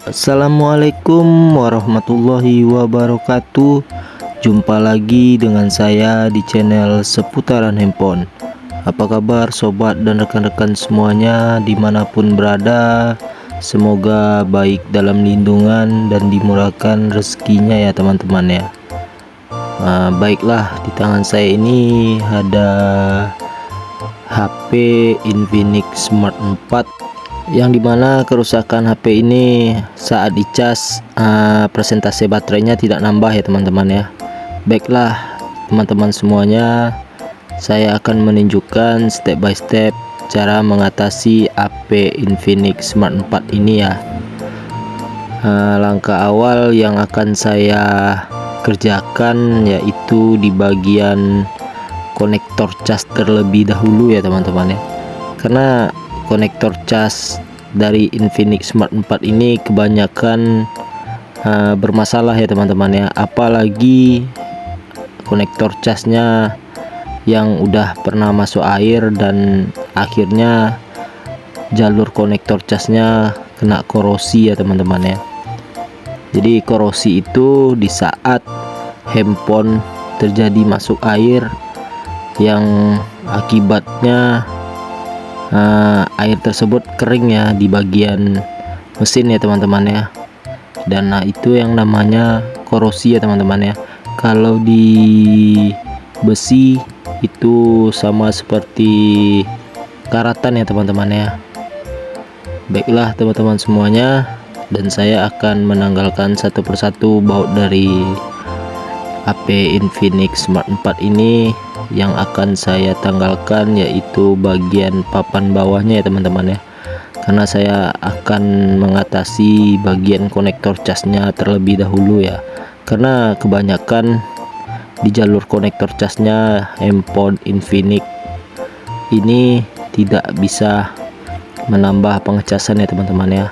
Assalamualaikum warahmatullahi wabarakatuh. Jumpa lagi dengan saya di channel seputaran handphone. Apa kabar sobat dan rekan-rekan semuanya dimanapun berada? Semoga baik dalam lindungan dan dimurahkan rezekinya ya teman-teman ya. Baiklah, di tangan saya ini ada HP Infinix Smart 4 yang dimana kerusakan HP ini saat dicas presentasi baterainya tidak nambah ya teman-teman ya. Baiklah teman-teman semuanya, saya akan menunjukkan step by step cara mengatasi HP Infinix Smart 4 ini ya. Langkah awal yang akan saya kerjakan yaitu di bagian konektor cas terlebih dahulu ya teman-teman ya, karena konektor cas dari Infinix Smart 4 ini kebanyakan bermasalah ya teman-teman ya, apalagi konektor casnya yang udah pernah masuk air dan akhirnya jalur konektor casnya kena korosi ya teman-teman ya. Jadi korosi itu di saat handphone terjadi masuk air yang akibatnya air tersebut kering ya di bagian mesin ya teman-teman ya. Dan itu yang namanya korosi ya teman-teman ya. Kalau di besi itu sama seperti karatan ya teman-teman ya. Baiklah teman-teman semuanya, dan saya akan menanggalkan satu persatu baut dari HP Infinix Smart 4 ini. Yang akan saya tanggalkan yaitu bagian papan bawahnya ya teman-teman ya, karena saya akan mengatasi bagian konektor casnya terlebih dahulu ya, karena kebanyakan di jalur konektor casnya handphone Infinix ini tidak bisa menambah pengecasan ya teman-teman ya.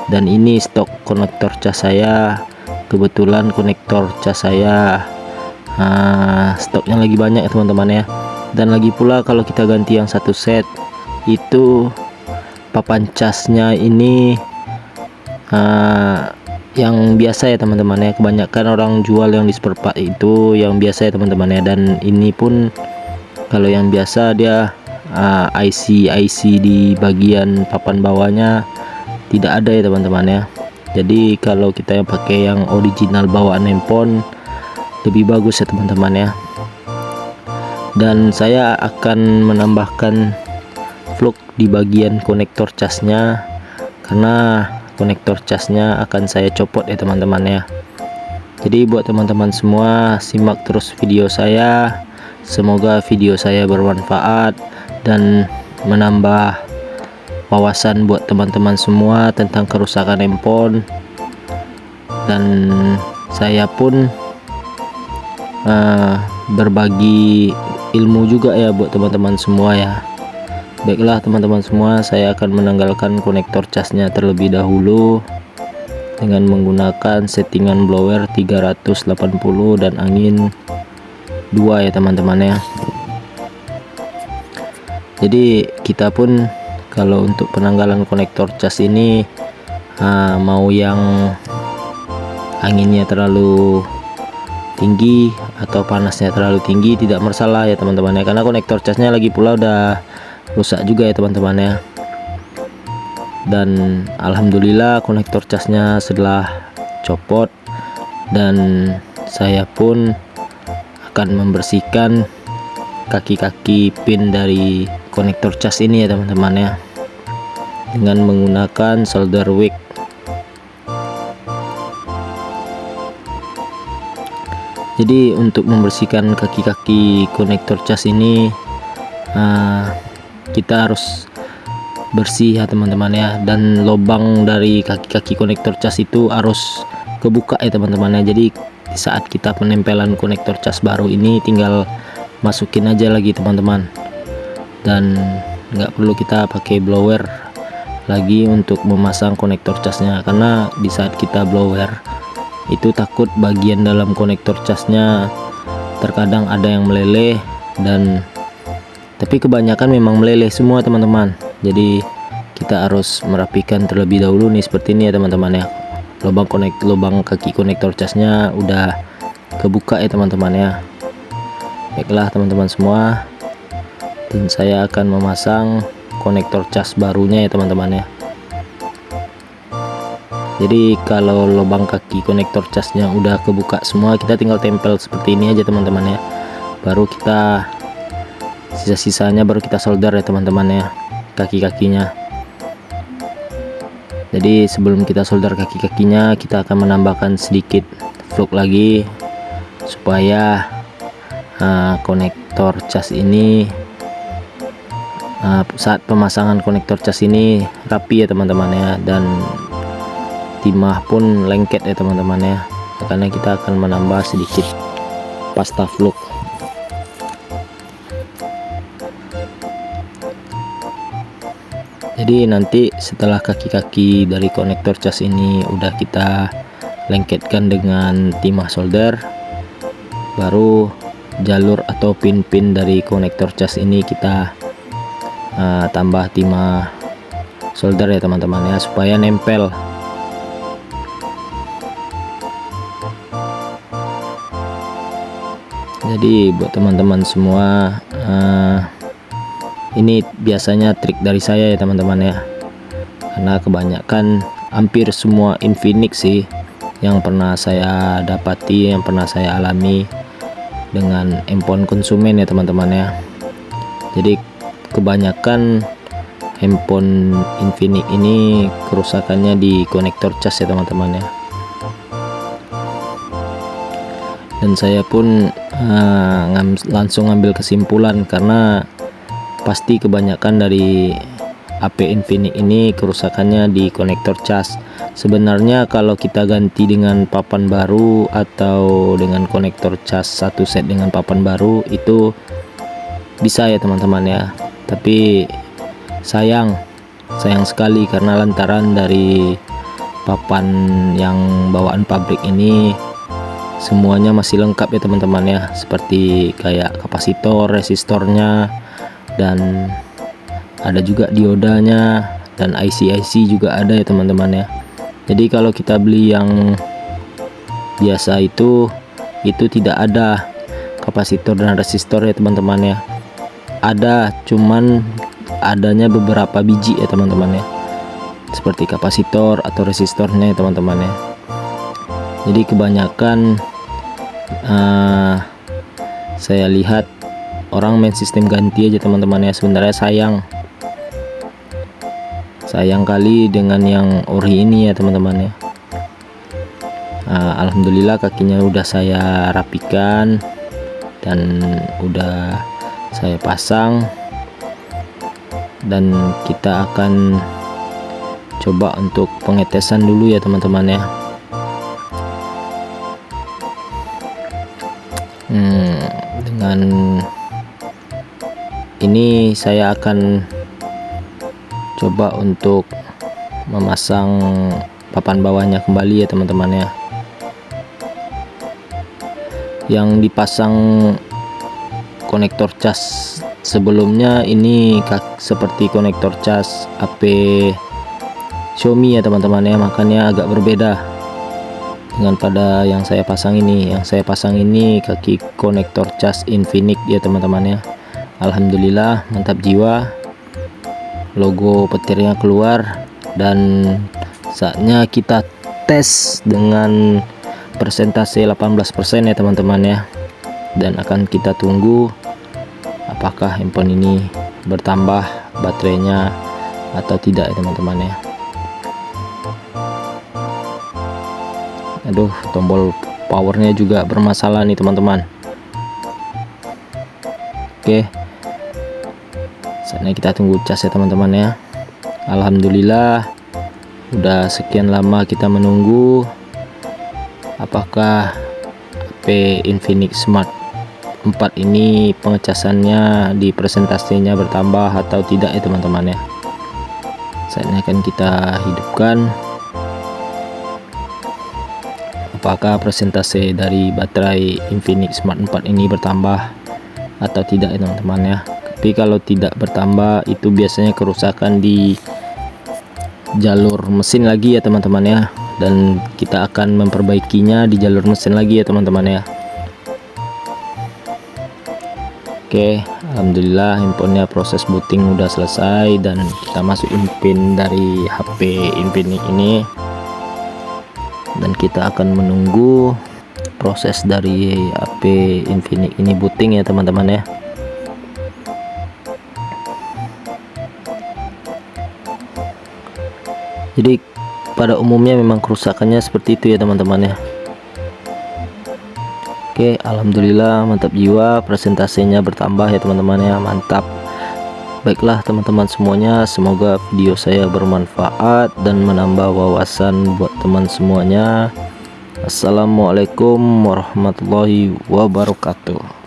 Dan ini stok konektor cas saya, kebetulan konektor cas saya stoknya lagi banyak ya teman-teman ya. Dan lagi pula kalau kita ganti yang satu set itu papan casnya ini yang biasa ya teman-teman ya, kebanyakan orang jual yang di spare part itu yang biasa ya teman-teman ya. Dan ini pun kalau yang biasa dia IC di bagian papan bawahnya tidak ada ya teman-teman ya. Jadi kalau kita yang pakai yang original bawaan handphone lebih bagus ya teman-teman ya. Dan saya akan menambahkan flux di bagian konektor casnya, karena konektor casnya akan saya copot ya teman-teman ya. Jadi buat teman-teman semua, simak terus video saya, semoga video saya bermanfaat dan menambah wawasan buat teman-teman semua tentang kerusakan handphone. Dan saya pun berbagi ilmu juga ya buat teman-teman semua ya. Baiklah teman-teman semua, saya akan menanggalkan konektor casnya terlebih dahulu dengan menggunakan settingan blower 380 dan angin 2 ya teman-teman ya. Jadi kita pun kalau untuk penanggalan konektor cas ini mau yang anginnya terlalu tinggi atau panasnya terlalu tinggi tidak masalah ya teman-teman ya, karena konektor casnya lagi pula udah rusak juga ya teman-teman ya. Dan alhamdulillah konektor casnya setelah copot, dan saya pun akan membersihkan kaki-kaki pin dari konektor cas ini ya teman-teman ya, dengan menggunakan solder wick. Jadi untuk membersihkan kaki-kaki konektor cas ini kita harus bersih ya teman-teman ya, dan lubang dari kaki-kaki konektor cas itu harus kebuka ya teman-teman ya. Jadi di saat kita penempelan konektor cas baru ini tinggal masukin aja lagi teman-teman, dan nggak perlu kita pakai blower lagi untuk memasang konektor casnya, karena di saat kita blower itu takut bagian dalam konektor casnya terkadang ada yang meleleh, dan tapi kebanyakan memang meleleh semua teman-teman. Jadi kita harus merapikan terlebih dahulu nih seperti ini ya teman-teman ya. lubang kaki konektor casnya udah kebuka ya teman-teman ya. Baiklah teman-teman semua, dan saya akan memasang konektor cas barunya ya teman-teman ya. Jadi kalau lubang kaki konektor casnya udah kebuka semua, kita tinggal tempel seperti ini aja teman-teman ya. Baru kita sisa-sisanya baru kita solder ya teman-teman ya, kaki-kakinya. Jadi sebelum kita solder kaki-kakinya, kita akan menambahkan sedikit flux lagi supaya konektor cas ini saat pemasangan konektor cas ini rapi ya teman-teman ya, dan timah pun lengket ya teman-teman ya. Karena kita akan menambah sedikit pasta flux. Jadi nanti setelah kaki-kaki dari konektor cas ini udah kita lengketkan dengan timah solder, baru jalur atau pin-pin dari konektor cas ini kita tambah timah solder ya teman-teman ya, supaya nempel. Jadi buat teman-teman semua, ini biasanya trik dari saya ya teman-teman ya, karena kebanyakan hampir semua Infinix sih yang pernah saya dapati, yang pernah saya alami dengan handphone konsumen ya teman-teman ya. Jadi kebanyakan handphone Infinix ini kerusakannya di konektor cas ya teman-teman ya. Dan saya pun langsung ngambil kesimpulan, karena pasti kebanyakan dari HP Infinix ini kerusakannya di konektor cas. Sebenarnya kalau kita ganti dengan papan baru atau dengan konektor cas satu set dengan papan baru itu bisa ya teman-teman ya. Tapi sayang sekali, karena lantaran dari papan yang bawaan pabrik ini semuanya masih lengkap ya teman-teman ya, seperti kayak kapasitor, resistornya, dan ada juga diodanya, dan IC juga ada ya teman-teman ya. Jadi kalau kita beli yang biasa itu tidak ada kapasitor dan resistor ya teman-teman ya. Ada, cuman adanya beberapa biji ya teman-teman ya, seperti kapasitor atau resistornya ya teman-teman ya. Jadi kebanyakan saya lihat orang main sistem ganti aja teman-teman ya. Sebenarnya sayang kali dengan yang ori ini ya teman-teman ya. Alhamdulillah kakinya udah saya rapikan dan udah saya pasang, dan kita akan coba untuk pengetesan dulu ya teman-teman ya. Dengan ini saya akan coba untuk memasang papan bawahnya kembali ya teman-teman ya. Yang dipasang konektor cas sebelumnya ini seperti konektor cas HP Xiaomi ya teman-teman ya, makanya agak berbeda dengan pada yang saya pasang ini. Yang saya pasang ini kaki konektor cas Infinix ya teman-teman ya. Alhamdulillah, mantap jiwa, logo petirnya keluar, dan saatnya kita tes dengan persentase 18% ya teman-teman ya. Dan akan kita tunggu apakah handphone ini bertambah baterainya atau tidak ya teman-teman ya. Aduh, tombol powernya juga bermasalah nih teman-teman. Oke, saatnya kita tunggu cas ya teman-teman ya. Alhamdulillah, udah sekian lama kita menunggu apakah HP Infinix Smart 4 ini pengecasannya di presentasinya bertambah atau tidak ya teman-teman ya. Saatnya akan kita hidupkan apakah presentasi dari baterai Infinix Smart 4 ini bertambah atau tidak ya teman-teman ya. Tapi kalau tidak bertambah itu biasanya kerusakan di jalur mesin lagi ya teman-teman ya. dan kita akan memperbaikinya di jalur mesin lagi ya teman-teman ya. Oke, alhamdulillah handphonenya proses booting udah selesai dan kita masukin pin dari HP Infinix ini, dan kita akan menunggu proses dari HP Infinix ini booting ya teman-teman ya. Jadi pada umumnya memang kerusakannya seperti itu ya teman-teman ya. Oke, alhamdulillah mantap jiwa, presentasinya bertambah ya teman-teman ya, mantap. Baiklah teman-teman semuanya, semoga video saya bermanfaat dan menambah wawasan buat teman semuanya. Assalamualaikum warahmatullahi wabarakatuh.